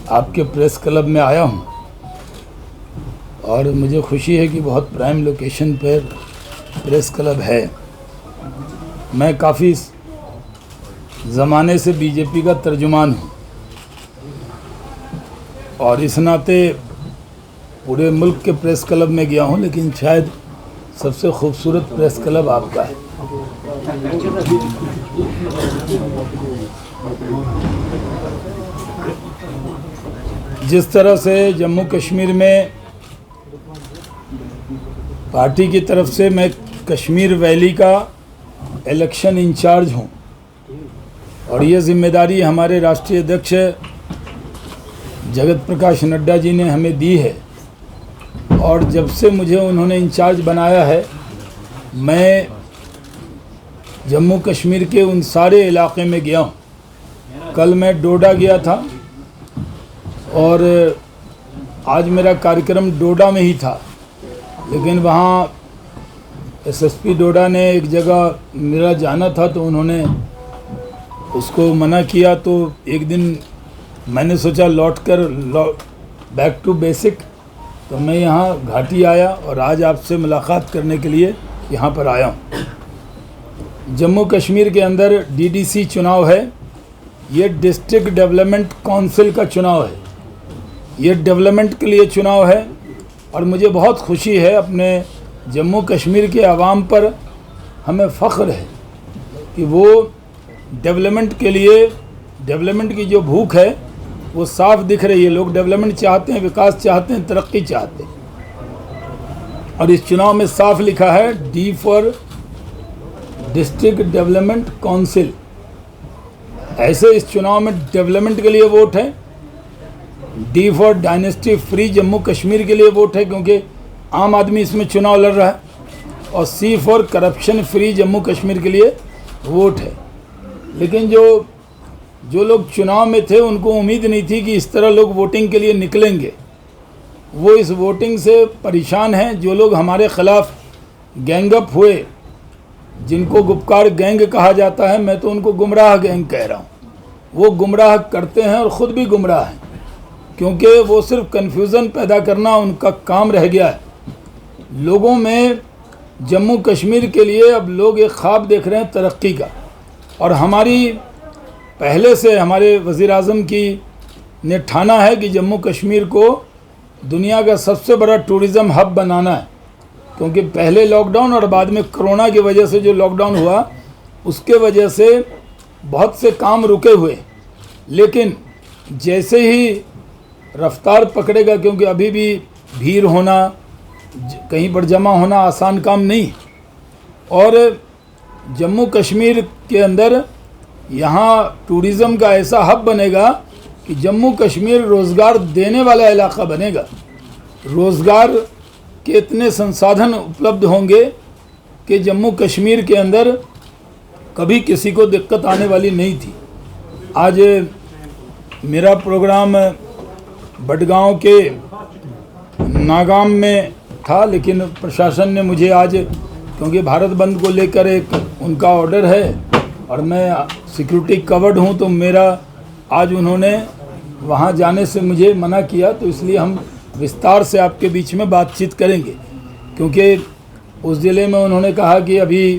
आपके press club में आया हूँ और मुझे खुशी है कि बहुत प्राइम लोकेशन पर प्रेस क्लब है। मैं काफ़ी ज़माने से बीजेपी का तर्जुमान हूँ और इस नाते पूरे मुल्क के प्रेस क्लब में गया हूँ, लेकिन शायद सबसे खूबसूरत प्रेस क्लब आपका है। जिस तरह से जम्मू कश्मीर में पार्टी की तरफ से मैं कश्मीर वैली का इलेक्शन इंचार्ज हूँ और ये जिम्मेदारी हमारे राष्ट्रीय अध्यक्ष जगत प्रकाश नड्डा जी ने हमें दी है और जब से मुझे उन्होंने इंचार्ज बनाया है मैं जम्मू कश्मीर के उन सारे इलाके में गया हूँ। कल मैं डोडा गया था और आज मेरा कार्यक्रम डोडा में ही था, लेकिन वहाँ एसएसपी डोडा ने एक जगह मेरा जाना था तो उन्होंने उसको मना किया। तो एक दिन मैंने सोचा बैक टू बेसिक, तो मैं यहाँ घाटी आया और आज आपसे मुलाकात करने के लिए यहाँ पर आया हूँ। जम्मू कश्मीर के अंदर डीडीसी चुनाव है, ये डिस्ट्रिक्ट डेवलपमेंट काउंसिल का चुनाव है, ये डेवलपमेंट के लिए चुनाव है और मुझे बहुत खुशी है, अपने जम्मू कश्मीर के आवाम पर हमें फ़ख्र है कि वो डेवलपमेंट के लिए, डेवलपमेंट की जो भूख है वो साफ दिख रही है। लोग डेवलपमेंट चाहते हैं, विकास चाहते हैं, तरक्की चाहते हैं और इस चुनाव में साफ लिखा है D for district development council. ऐसे इस चुनाव में डेवलपमेंट के लिए वोट है, D for dynasty free Jammu Kashmir के लिए वोट है क्योंकि आम आदमी इसमें चुनाव लड़ रहा है, और see for corruption free Jammu Kashmir के लिए वोट है। लेकिन जो लोग चुनाव में थे उनको उम्मीद नहीं थी कि इस तरह लोग वोटिंग के लिए निकलेंगे। वो इस वोटिंग से परेशान हैं। जो लोग हमारे ख़िलाफ़ गैंगअप हुए, जिनको गुपकार गैंग कहा जाता है, मैं तो उनको गुमराह गैंग कह रहा हूँ। वो गुमराह करते हैं और ख़ुद भी गुमराह हैं क्योंकि वो सिर्फ कन्फ्यूज़न पैदा करना उनका काम रह गया है। लोगों में जम्मू कश्मीर के लिए अब लोग एक ख्वाब देख रहे हैं तरक्की का, और हमारी पहले से हमारे वज़ीर आज़म की ने ठाना है कि जम्मू कश्मीर को दुनिया का सबसे बड़ा टूरिज़म हब बनाना है, क्योंकि पहले लॉकडाउन और बाद में कोरोना की वजह से जो लॉकडाउन हुआ उसके वजह से बहुत से काम रुके हुए। लेकिन जैसे ही रफ्तार पकड़ेगा, क्योंकि अभी भी भीड़ होना, कहीं पर जमा होना आसान काम नहीं, और जम्मू कश्मीर के अंदर यहाँ टूरिज़म का ऐसा हब बनेगा कि जम्मू कश्मीर रोज़गार देने वाला इलाका बनेगा। रोज़गार के इतने संसाधन उपलब्ध होंगे कि जम्मू कश्मीर के अंदर कभी किसी को दिक्कत आने वाली नहीं थी। आज मेरा प्रोग्राम बडगांव के नागाम में था, लेकिन प्रशासन ने मुझे आज, क्योंकि भारत बंद को लेकर एक उनका ऑर्डर है और मैं सिक्योरिटी कवर्ड हूं, तो मेरा आज उन्होंने वहां जाने से मुझे मना किया। तो इसलिए हम विस्तार से आपके बीच में बातचीत करेंगे, क्योंकि उस ज़िले में उन्होंने कहा कि अभी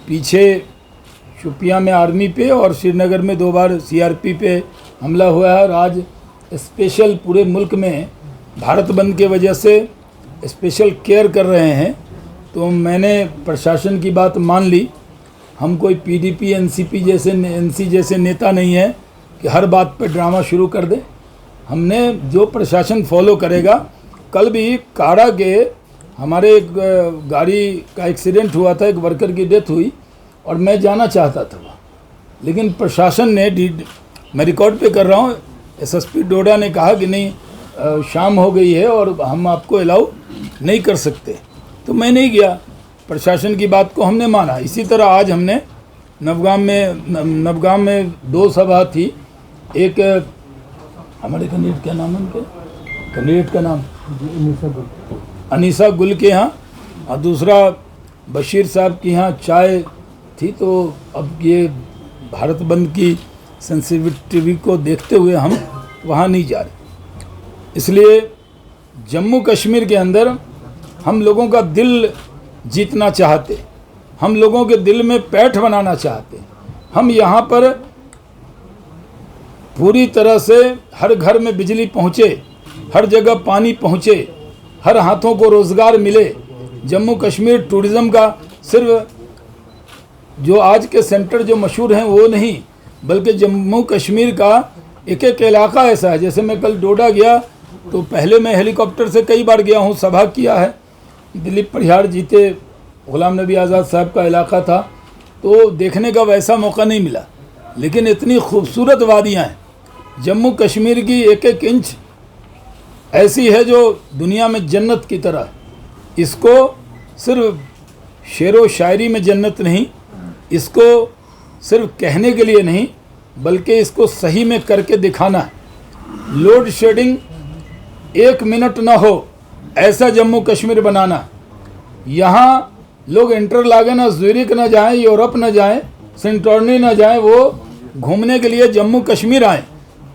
पीछे शोपियां में आर्मी पे और श्रीनगर में 2 बार सीआरपी पे हमला हुआ है, और आज स्पेशल पूरे मुल्क में भारत बंद के वजह से स्पेशल केयर कर रहे हैं। तो मैंने प्रशासन की बात मान ली। हम कोई पीडीपी एनसी जैसे नेता नहीं है कि हर बात पे ड्रामा शुरू कर दे। हमने जो प्रशासन फॉलो करेगा। कल भी काड़ा के हमारे एक गाड़ी का एक्सीडेंट हुआ था, एक वर्कर की डेथ हुई और मैं जाना चाहता था वहाँ, लेकिन प्रशासन ने, मैं रिकॉर्ड पे कर रहा हूँ, एसएसपी डोडा ने कहा कि नहीं, शाम हो गई है और हम आपको अलाउ नहीं कर सकते। तो मैं नहीं गया, प्रशासन की बात को हमने माना। इसी तरह आज हमने नवगाम में 2 सभा थी। एक हमारे कैंडिडेट, क्या नाम है उनके, कैंडिडेट का नाम अनीसा गुल के यहाँ, और दूसरा बशीर साहब के यहाँ चाय थी। तो अब ये भारत बंद की सेंसिटिविटी को देखते हुए हम वहाँ नहीं जा रहे। इसलिए जम्मू कश्मीर के अंदर हम लोगों का दिल जीतना चाहते, हम लोगों के दिल में पैठ बनाना चाहते। हम यहाँ पर पूरी तरह से हर घर में बिजली पहुँचे, हर जगह पानी पहुँचे, हर हाथों को रोज़गार मिले। जम्मू कश्मीर टूरिज़्म का सिर्फ जो आज के सेंटर जो मशहूर हैं वो नहीं, बल्कि जम्मू कश्मीर का एक एक इलाका ऐसा है। जैसे मैं कल डोडा गया तो पहले मैं हेलीकॉप्टर से कई बार गया हूँ, सभा किया है। दिलीप परिहार जीते गुलाम नबी आज़ाद साहब का इलाका था, तो देखने का वैसा मौका नहीं मिला, लेकिन इतनी खूबसूरत वादियाँ हैं। जम्मू कश्मीर की एक एक इंच ऐसी है जो दुनिया में जन्नत की तरह। इसको सिर्फ शेरो शायरी में जन्नत नहीं, इसको सिर्फ कहने के लिए नहीं, बल्कि इसको सही में करके दिखाना है। लोड शेडिंग 1 मिनट ना हो ऐसा जम्मू कश्मीर बनाना। यहाँ लोग इंटरलागन और ज़्यूरिख ना जाएं, यूरोप ना जाएं, सेंटोर्नी ना जाएं, वो घूमने के लिए जम्मू कश्मीर आएँ।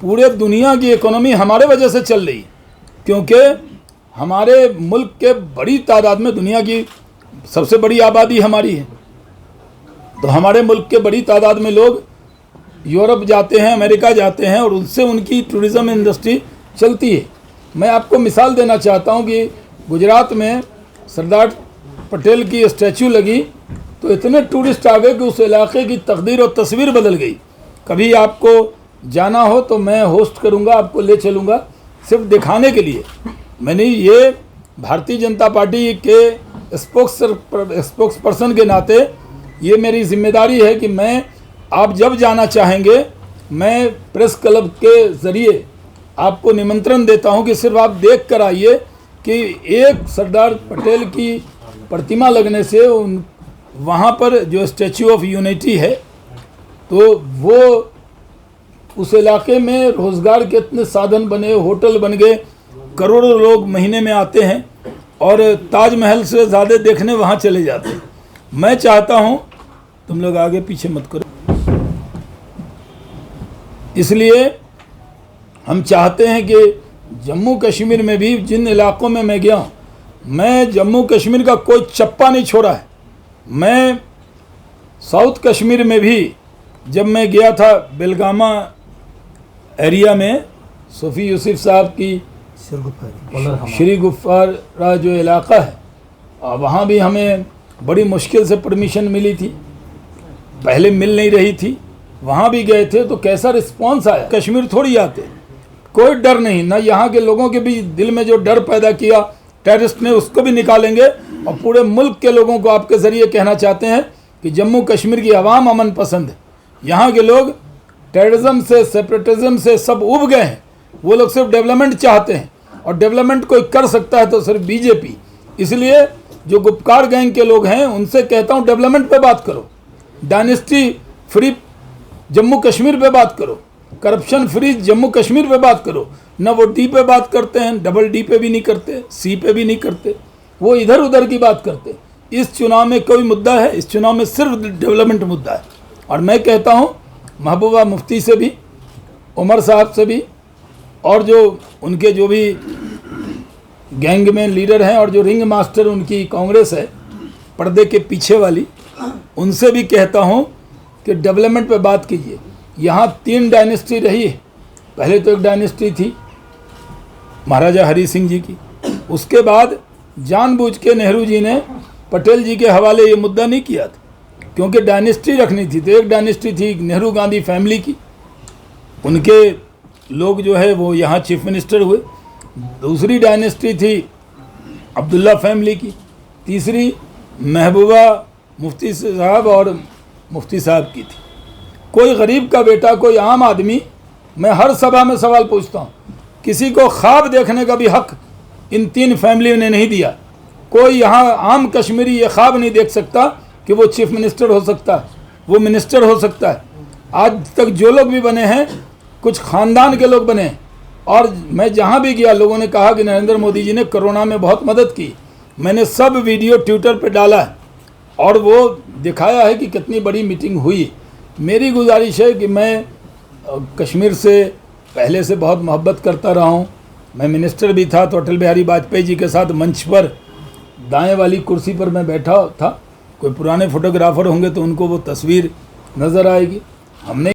पूरे दुनिया की इकोनॉमी हमारे वजह से चल रही है, क्योंकि हमारे मुल्क के बड़ी तादाद में, दुनिया की सबसे बड़ी आबादी हमारी है, तो हमारे मुल्क के बड़ी तादाद में लोग यूरोप जाते हैं, अमेरिका जाते हैं, और उनसे उनकी टूरिज़्म इंडस्ट्री चलती है। मैं आपको मिसाल देना चाहता हूँ कि गुजरात में सरदार पटेल की स्टैचू लगी तो इतने टूरिस्ट आ गए कि उस इलाके की तकदीर और तस्वीर बदल गई। कभी आपको जाना हो तो मैं होस्ट करूँगा, आपको ले चलूँगा, सिर्फ दिखाने के लिए। मैंने ये भारतीय जनता पार्टी के स्पोक्स पर्सन के नाते ये मेरी जिम्मेदारी है कि मैं, आप जब जाना चाहेंगे, मैं प्रेस क्लब के ज़रिए आपको निमंत्रण देता हूं कि सिर्फ आप देख कर आइए कि एक सरदार पटेल की प्रतिमा लगने से वहाँ पर जो स्टैचू ऑफ यूनिटी है, तो वो उस इलाके में रोज़गार के इतने साधन बने, होटल बन गए, करोड़ों लोग महीने में आते हैं और ताजमहल से ज़्यादा देखने वहाँ चले जाते हैं। मैं चाहता हूँ, तुम लोग आगे पीछे मत करो, इसलिए हम चाहते हैं कि जम्मू कश्मीर में भी जिन इलाकों में मैं गया हूँ, मैं जम्मू कश्मीर का कोई चप्पा नहीं छोड़ा है। मैं साउथ कश्मीर में भी जब मैं गया था बेलगामा एरिया में, सूफी यूसुफ साहब की श्री गुफ्फारा जो इलाका है, वहाँ भी हमें बड़ी मुश्किल से परमिशन मिली थी, पहले मिल नहीं रही थी। वहाँ भी गए थे तो कैसा रिस्पांस आया। कश्मीर थोड़ी आते, कोई डर नहीं, ना यहाँ के लोगों के भी दिल में जो डर पैदा किया टेररिस्ट ने, उसको भी निकालेंगे। और पूरे मुल्क के लोगों को आपके ज़रिए कहना चाहते हैं कि जम्मू कश्मीर की आवाम अमन पसंद है। यहाँ के लोग टेररिज्म से, सेपरेटिज्म से सब उब गए हैं। वो लोग सिर्फ डेवलपमेंट चाहते हैं, और डेवलपमेंट कोई कर सकता है तो सिर्फ बीजेपी। इसलिए जो गुपकार गैंग के लोग हैं उनसे कहता हूँ, डेवलपमेंट पे बात करो, डायनेस्टी फ्री जम्मू कश्मीर पे बात करो, करप्शन फ्री जम्मू कश्मीर पे बात करो। न वो डी पे बात करते हैं, डबल डी पे भी नहीं करते, सी पे भी नहीं करते, वो इधर उधर की बात करते। इस चुनाव में कोई मुद्दा है, इस चुनाव में सिर्फ डेवलपमेंट मुद्दा है। और मैं कहता हूँ महबूबा मुफ्ती से भी, उमर साहब से भी, और जो उनके जो भी गैंग में लीडर हैं और जो रिंग मास्टर उनकी कांग्रेस है पर्दे के पीछे वाली, उनसे भी कहता हूँ कि डेवलपमेंट पे बात कीजिए। यहाँ 3 डायनेस्टी रही है। पहले तो एक डायनेस्टी थी महाराजा हरी सिंह जी की, उसके बाद जानबूझ के नेहरू जी ने पटेल जी के हवाले ये मुद्दा नहीं किया था, क्योंकि डायनेस्टी रखनी थी। तो एक डायनेस्टी थी नेहरू गांधी फैमिली की, उनके लोग जो है वो यहाँ चीफ मिनिस्टर हुए। दूसरी डायनेस्टी थी अब्दुल्ला फैमिली की। तीसरी महबूबा मुफ्ती साहब और मुफ्ती साहब की थी। कोई गरीब का बेटा, कोई आम आदमी, मैं हर सभा में सवाल पूछता हूँ, किसी को ख्वाब देखने का भी हक इन 3 फैमिली ने नहीं दिया। कोई यहाँ आम कश्मीरी ये ख्वाब नहीं देख सकता कि वो चीफ मिनिस्टर हो सकता है, वो मिनिस्टर हो सकता है। आज तक जो लोग भी बने हैं, कुछ ख़ानदान के लोग बने हैं। और मैं जहाँ भी गया, लोगों ने कहा कि नरेंद्र मोदी जी ने कोरोना में बहुत मदद की। मैंने सब वीडियो ट्विटर पे डाला है और वो दिखाया है कि कितनी बड़ी मीटिंग हुई। मेरी गुजारिश है कि मैं कश्मीर से पहले से बहुत मोहब्बत करता रहा हूँ, मैं मिनिस्टर भी था तो अटल बिहारी वाजपेयी जी के साथ मंच पर दाएं वाली कुर्सी पर मैं बैठा था। कोई पुराने फोटोग्राफर होंगे तो उनको वो तस्वीर नज़र आएगी। हमने